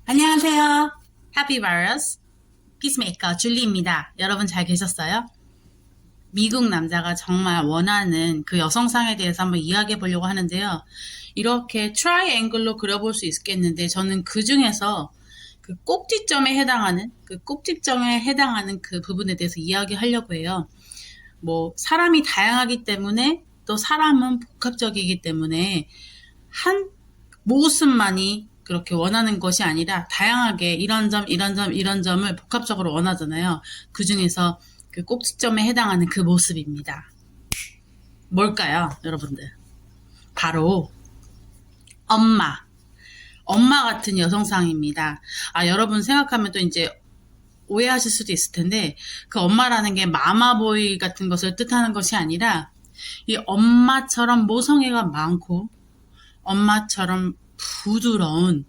안녕하세요. Happy Virus 피스메이커 줄리입니다. 여러분 잘 계셨어요? 미국 남자가 정말 원하는 그 여성상에 대해서 한번 이야기해 보려고 하는데요. 이렇게 트라이앵글로 그려볼 수 있겠는데 저는 그 중에서 그 꼭지점에 해당하는 그 부분에 대해서 이야기하려고 해요. 뭐 사람이 다양하기 때문에 또 사람은 복합적이기 때문에 한 모습만이 그렇게 원하는 것이 아니라 다양하게 이런 점, 이런 점, 이런 점을 복합적으로 원하잖아요. 그 중에서 그 꼭지점에 해당하는 그 모습입니다. 뭘까요, 여러분들? 바로 엄마. 엄마 같은 여성상입니다. 여러분 생각하면 또 이제 오해하실 수도 있을 텐데 그 엄마라는 게 마마보이 같은 것을 뜻하는 것이 아니라 이 엄마처럼 모성애가 많고 엄마처럼 부드러운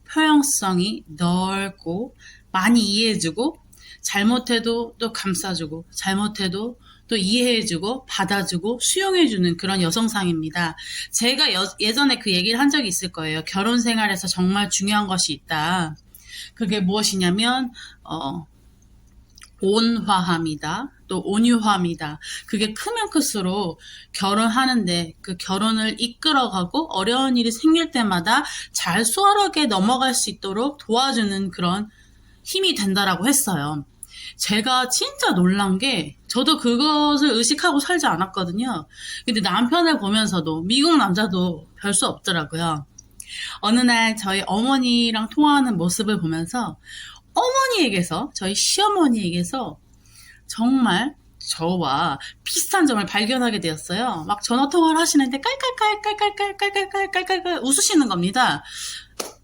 표현성이 넓고 많이 이해해주고 잘못해도 또 감싸주고 잘못해도 또 이해해주고 받아주고 수용해주는 그런 여성상입니다. 제가 예전에 그 얘기를 한 적이 있을 거예요. 결혼 생활에서 정말 중요한 것이 있다. 그게 무엇이냐면 온화함이다. 또 온유함이다. 그게 크면 클수록 결혼하는데 그 결혼을 이끌어가고 어려운 일이 생길 때마다 잘 수월하게 넘어갈 수 있도록 도와주는 그런 힘이 된다라고 했어요. 제가 진짜 놀란 게 저도 그것을 의식하고 살지 않았거든요. 근데 남편을 보면서도 미국 남자도 별 수 없더라고요. 어느 날 저희 어머니랑 통화하는 모습을 보면서 어머니에게서 저희 시어머니에게서 정말 저와 비슷한 점을 발견하게 되었어요. 막 전화 통화를 하시는데 깔깔깔깔깔깔깔깔깔깔깔깔 웃으시는 겁니다.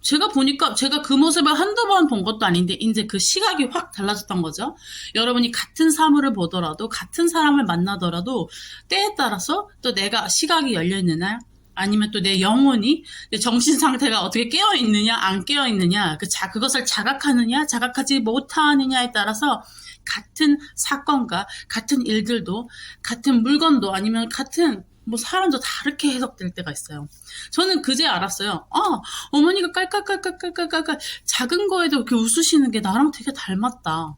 제가 보니까 제가 그 모습을 한두 번 본 것도 아닌데 이제 그 시각이 확 달라졌던 거죠. 여러분이 같은 사물을 보더라도 같은 사람을 만나더라도 때에 따라서 또 내가 시각이 열려있느냐 아니면 또 내 영혼이 내 정신 상태가 어떻게 깨어 있느냐 안 깨어 있느냐 그것을 자각하느냐 자각하지 못하느냐에 따라서 같은 사건과 같은 일들도 같은 물건도 아니면 같은 뭐 사람도 다르게 해석될 때가 있어요. 저는 그제 알았어요. 어머니가 깔깔깔깔깔깔깔 작은 거에도 이렇게 웃으시는 게 나랑 되게 닮았다.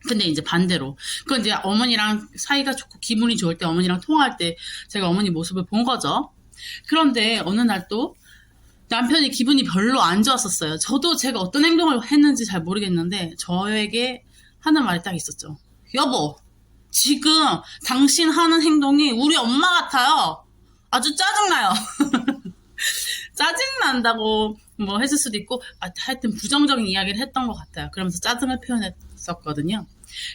근데 이제 반대로 그건 이제 어머니랑 사이가 좋고 기분이 좋을 때 어머니랑 통화할 때 제가 어머니 모습을 본 거죠. 그런데 어느 날 또 남편이 기분이 별로 안 좋았었어요. 저도 제가 어떤 행동을 했는지 잘 모르겠는데 저에게 하는 말이 딱 있었죠. 여보, 지금 당신 하는 행동이 우리 엄마 같아요. 아주 짜증나요. 짜증난다고 뭐 했을 수도 있고 하여튼 부정적인 이야기를 했던 것 같아요. 그러면서 짜증을 표현했었거든요.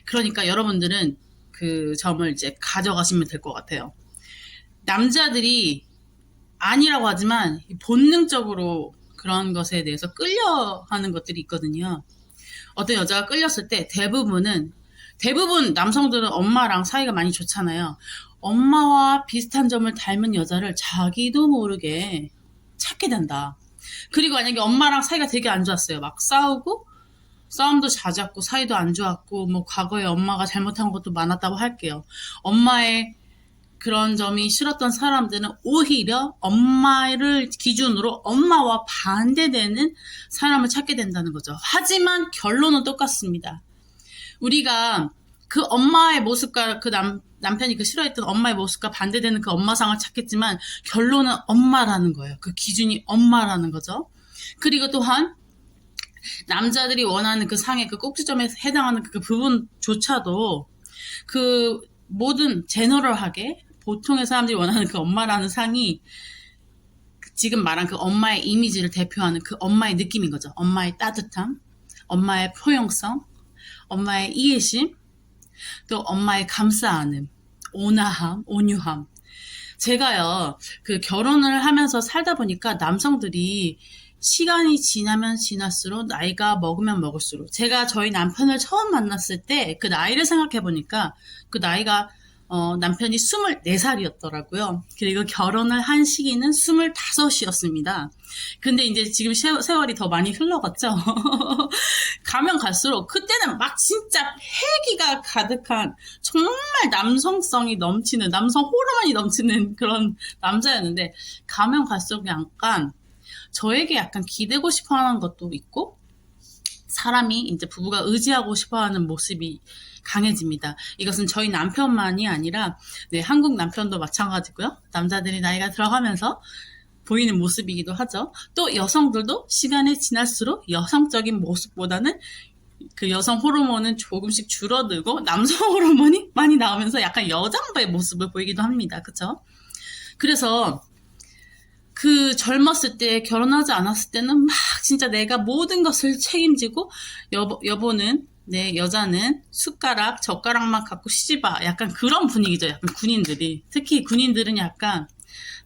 그러니까 여러분들은 그 점을 이제 가져가시면 될 것 같아요. 남자들이 아니라고 하지만 본능적으로 그런 것에 대해서 끌려하는 것들이 있거든요. 어떤 여자가 끌렸을 때 대부분 남성들은 엄마랑 사이가 많이 좋잖아요. 엄마와 비슷한 점을 닮은 여자를 자기도 모르게 찾게 된다. 그리고 만약에 엄마랑 사이가 되게 안 좋았어요. 막 싸우고 싸움도 잦았고 사이도 안 좋았고 뭐 과거에 엄마가 잘못한 것도 많았다고 할게요. 엄마의 그런 점이 싫었던 사람들은 오히려 엄마를 기준으로 엄마와 반대되는 사람을 찾게 된다는 거죠. 하지만 결론은 똑같습니다. 우리가 그 엄마의 모습과 남편이 그 싫어했던 엄마의 모습과 반대되는 그 엄마상을 찾겠지만 결론은 엄마라는 거예요. 그 기준이 엄마라는 거죠. 그리고 또한 남자들이 원하는 그 상의 그 꼭지점에 해당하는 그 부분조차도 그 모든 제너럴하게 보통의 사람들이 원하는 그 엄마라는 상이 지금 말한 그 엄마의 이미지를 대표하는 그 엄마의 느낌인 거죠. 엄마의 따뜻함, 엄마의 포용성, 엄마의 이해심, 또 엄마의 감싸안음, 온화함, 온유함. 제가요, 그 결혼을 하면서 살다 보니까 남성들이 시간이 지나면 지날수록 나이가 먹으면 먹을수록 제가 저희 남편을 처음 만났을 때 그 나이를 생각해 보니까 그 나이가 남편이 24살이었더라고요. 그리고 결혼을 한 시기는 25이었습니다. 근데 이제 지금 세월이 더 많이 흘러갔죠. 가면 갈수록 그때는 막 진짜 패기가 가득한 정말 남성성이 넘치는 남성 호르몬이 넘치는 그런 남자였는데 가면 갈수록 약간 저에게 약간 기대고 싶어 하는 것도 있고, 사람이 이제 부부가 의지하고 싶어 하는 모습이 강해집니다. 이것은 저희 남편만이 아니라, 네, 한국 남편도 마찬가지고요. 남자들이 나이가 들어가면서 보이는 모습이기도 하죠. 또 여성들도 시간이 지날수록 여성적인 모습보다는 그 여성 호르몬은 조금씩 줄어들고 남성 호르몬이 많이 나오면서 약간 여장부의 모습을 보이기도 합니다. 그쵸? 그래서 그 젊었을 때, 결혼하지 않았을 때는 막 진짜 내가 모든 것을 책임지고, 여보는, 네, 여자는 숟가락, 젓가락만 갖고 시집와. 약간 그런 분위기죠. 약간 군인들이. 특히 군인들은 약간,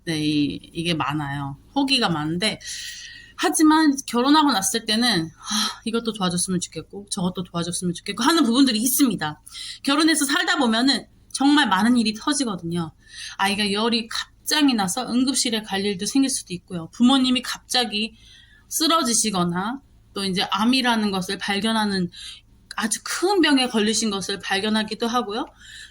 네, 이게 많아요. 호기가 많은데, 하지만 결혼하고 났을 때는 이것도 도와줬으면 좋겠고 저것도 도와줬으면 좋겠고 하는 부분들이 있습니다. 결혼해서 살다 보면은 정말 많은 일이 터지거든요. 아이가 열이 갑자기 나서 응급실에 갈 일도 생길 수도 있고요. 부모님이 갑자기 쓰러지시거나 또 이제 암이라는 것을 발견하는 아주 큰 병에 걸리신 것을 발견하기도 하고요.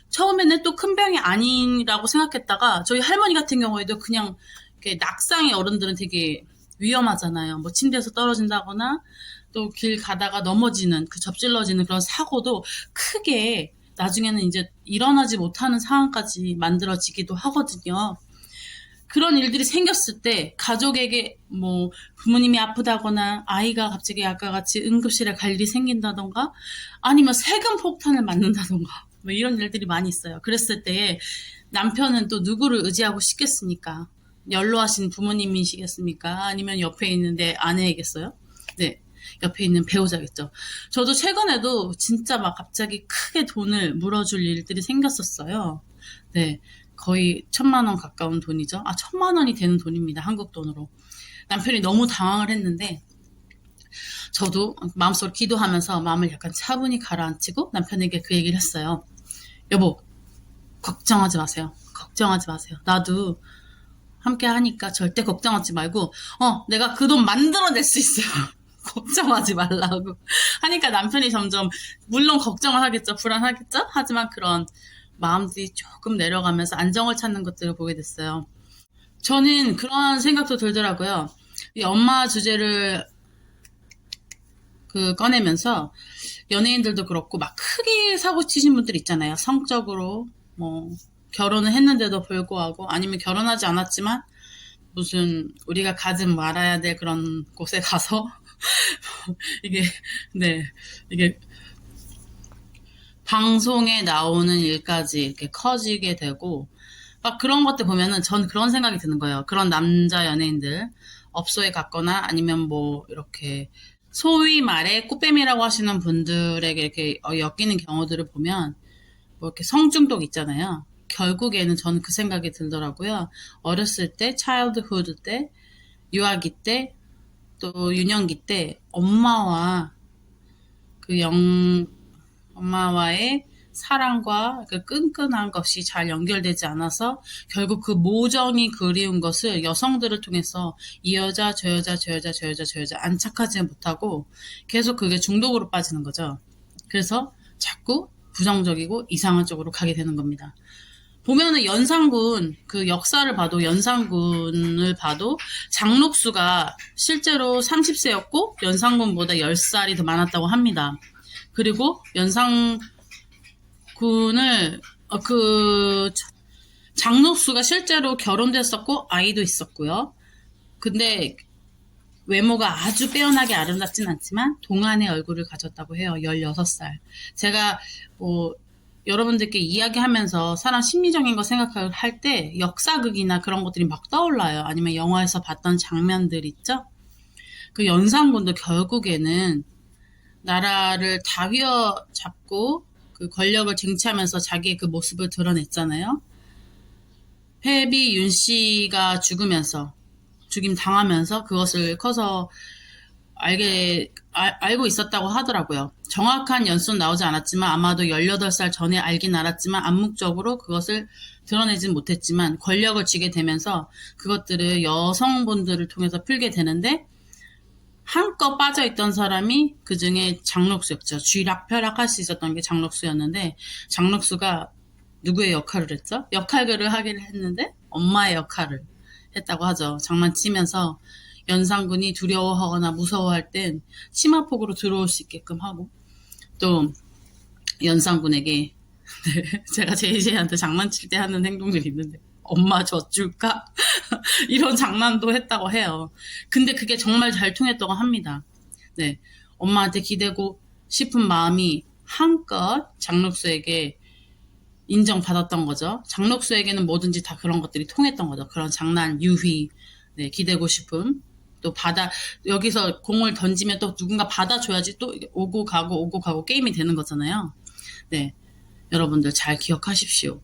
처음에는 또 큰 병이 아니라고 생각했다가 저희 할머니 같은 경우에도 그냥 이렇게 낙상의 어른들은 되게 위험하잖아요. 뭐 침대에서 떨어진다거나 또 길 가다가 넘어지는 그 접질러지는 그런 사고도 크게 나중에는 이제 일어나지 못하는 상황까지 만들어지기도 하거든요. 그런 일들이 생겼을 때 가족에게 뭐 부모님이 아프다거나 아이가 갑자기 아까 같이 응급실에 갈 일이 생긴다던가 아니면 세금 폭탄을 맞는다던가 뭐 이런 일들이 많이 있어요. 그랬을 때 남편은 또 누구를 의지하고 싶겠습니까? 연로하신 부모님이시겠습니까? 아니면 옆에 있는 내 아내이겠어요? 네. 옆에 있는 배우자겠죠. 저도 최근에도 진짜 막 갑자기 크게 돈을 물어줄 일들이 생겼었어요. 네. 거의 1,000만 원 가까운 돈이죠. 1,000만 원이 되는 돈입니다. 한국 돈으로. 남편이 너무 당황을 했는데, 저도 마음속으로 기도하면서 마음을 약간 차분히 가라앉히고 남편에게 그 얘기를 했어요. 여보, 걱정하지 마세요. 걱정하지 마세요. 나도 함께 하니까 절대 걱정하지 말고, 내가 그 돈 만들어낼 수 있어요. 걱정하지 말라고. 하니까 남편이 점점, 물론 걱정을 하겠죠. 불안하겠죠? 하지만 그런 마음들이 조금 내려가면서 안정을 찾는 것들을 보게 됐어요. 저는 그런 생각도 들더라고요. 이 엄마 주제를 꺼내면서 연예인들도 그렇고 막 크게 사고 치신 분들 있잖아요. 성적으로, 뭐, 결혼을 했는데도 불구하고 아니면 결혼하지 않았지만 무슨 우리가 가지 말아야 될 그런 곳에 가서 이게 네 이게 방송에 나오는 일까지 이렇게 커지게 되고 막 그런 것들 보면은 전 그런 생각이 드는 거예요. 그런 남자 연예인들 업소에 갔거나 아니면 뭐 이렇게 소위 말해 꽃뱀이라고 하시는 분들에게 이렇게 엮이는 경우들을 보면 뭐 이렇게 성중독 있잖아요. 결국에는 저는 그 생각이 들더라고요. 어렸을 때, 차일드후드 때, 유아기 때, 또 유년기 때 엄마와 엄마와의 사랑과 그 끈끈한 것이 잘 연결되지 않아서 결국 그 모정이 그리운 것을 여성들을 통해서 이 여자, 저 여자, 저 여자, 저 여자, 저 여자 안착하지 못하고 계속 그게 중독으로 빠지는 거죠. 그래서 자꾸 부정적이고 이상한 쪽으로 가게 되는 겁니다. 보면은 연산군 그 역사를 봐도 연산군을 봐도 장록수가 실제로 30세였고 연산군보다 10살이 더 많았다고 합니다. 그리고 연산군을 장록수가 실제로 결혼됐었고 아이도 있었고요. 근데 외모가 아주 빼어나게 아름답진 않지만 동안의 얼굴을 가졌다고 해요. 16살. 제가 여러분들께 이야기하면서 사람 심리적인 거 생각할 때 역사극이나 그런 것들이 막 떠올라요. 아니면 영화에서 봤던 장면들 있죠? 그 연산군도 결국에는 나라를 다 휘어잡고 그 권력을 쟁취하면서 자기의 그 모습을 드러냈잖아요. 패비 윤 씨가 죽임 당하면서 그것을 커서 알고 있었다고 하더라고요. 정확한 연수는 나오지 않았지만 아마도 18살 전에 알긴 알았지만 암묵적으로 그것을 드러내진 못했지만 권력을 쥐게 되면서 그것들을 여성분들을 통해서 풀게 되는데 한껏 빠져있던 사람이 그 중에 장록수였죠. 쥐락펴락할 수 있었던 게 장록수였는데 장록수가 누구의 역할을 했죠? 역할을 하기를 했는데 엄마의 역할을 했다고 하죠. 장난치면서 연상군이 두려워하거나 무서워할 땐 치마폭으로 들어올 수 있게끔 하고, 또 연상군에게 네, 제가 제이제이한테 장난칠 때 하는 행동들이 있는데 엄마 젖줄까? 이런 장난도 했다고 해요. 근데 그게 정말 잘 통했다고 합니다. 네, 엄마한테 기대고 싶은 마음이 한껏 장록수에게 인정받았던 거죠. 장록수에게는 뭐든지 다 그런 것들이 통했던 거죠. 그런 장난, 유희, 네, 기대고 싶음. 또 여기서 공을 던지면 또 누군가 받아줘야지 또 오고 가고 게임이 되는 거잖아요. 네, 여러분들 잘 기억하십시오.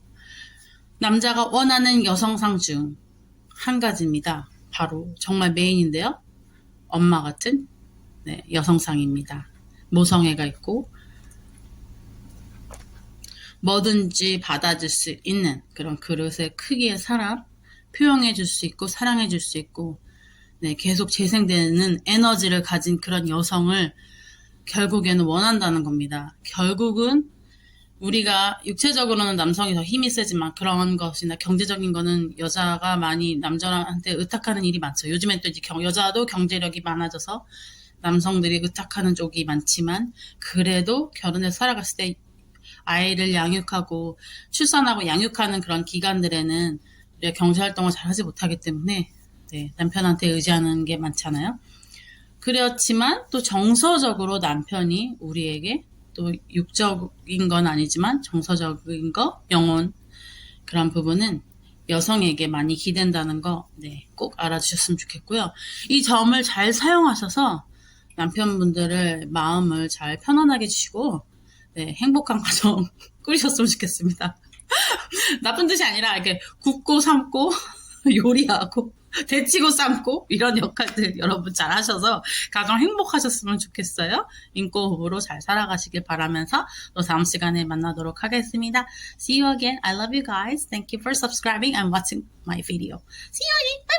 남자가 원하는 여성상 중 한 가지입니다. 바로 정말 메인인데요. 엄마 같은 네, 여성상입니다. 모성애가 있고 뭐든지 받아줄 수 있는 그런 그릇의 크기의 사람, 표현해줄 수 있고 사랑해줄 수 있고 네, 계속 재생되는 에너지를 가진 그런 여성을 결국에는 원한다는 겁니다. 결국은 우리가 육체적으로는 남성이 더 힘이 세지만 그런 것이나 경제적인 거는 여자가 많이 남자한테 의탁하는 일이 많죠. 요즘엔 또 이제 여자도 경제력이 많아져서 남성들이 의탁하는 쪽이 많지만 그래도 결혼해서 살아갔을 때 아이를 양육하고 출산하고 양육하는 그런 기간들에는 우리가 경제활동을 잘 하지 못하기 때문에 네, 남편한테 의지하는 게 많잖아요. 그렇지만 또 정서적으로 남편이 우리에게 또 육적인 건 아니지만 정서적인 거, 영혼 그런 부분은 여성에게 많이 기댄다는 거 네, 꼭 알아주셨으면 좋겠고요. 이 점을 잘 사용하셔서 남편분들을 마음을 잘 편안하게 해주시고 네, 행복한 가정 꾸리셨으면 좋겠습니다. 나쁜 뜻이 아니라 이렇게 굽고 삶고 요리하고 데치고 삶고 이런 역할들 여러분 잘 하셔서 가정 행복하셨으면 좋겠어요. 인꼬호흡으로 잘 살아가시길 바라면서 또 다음 시간에 만나도록 하겠습니다. See you again. I love you guys. Thank you for subscribing and watching my video. See you again. Bye.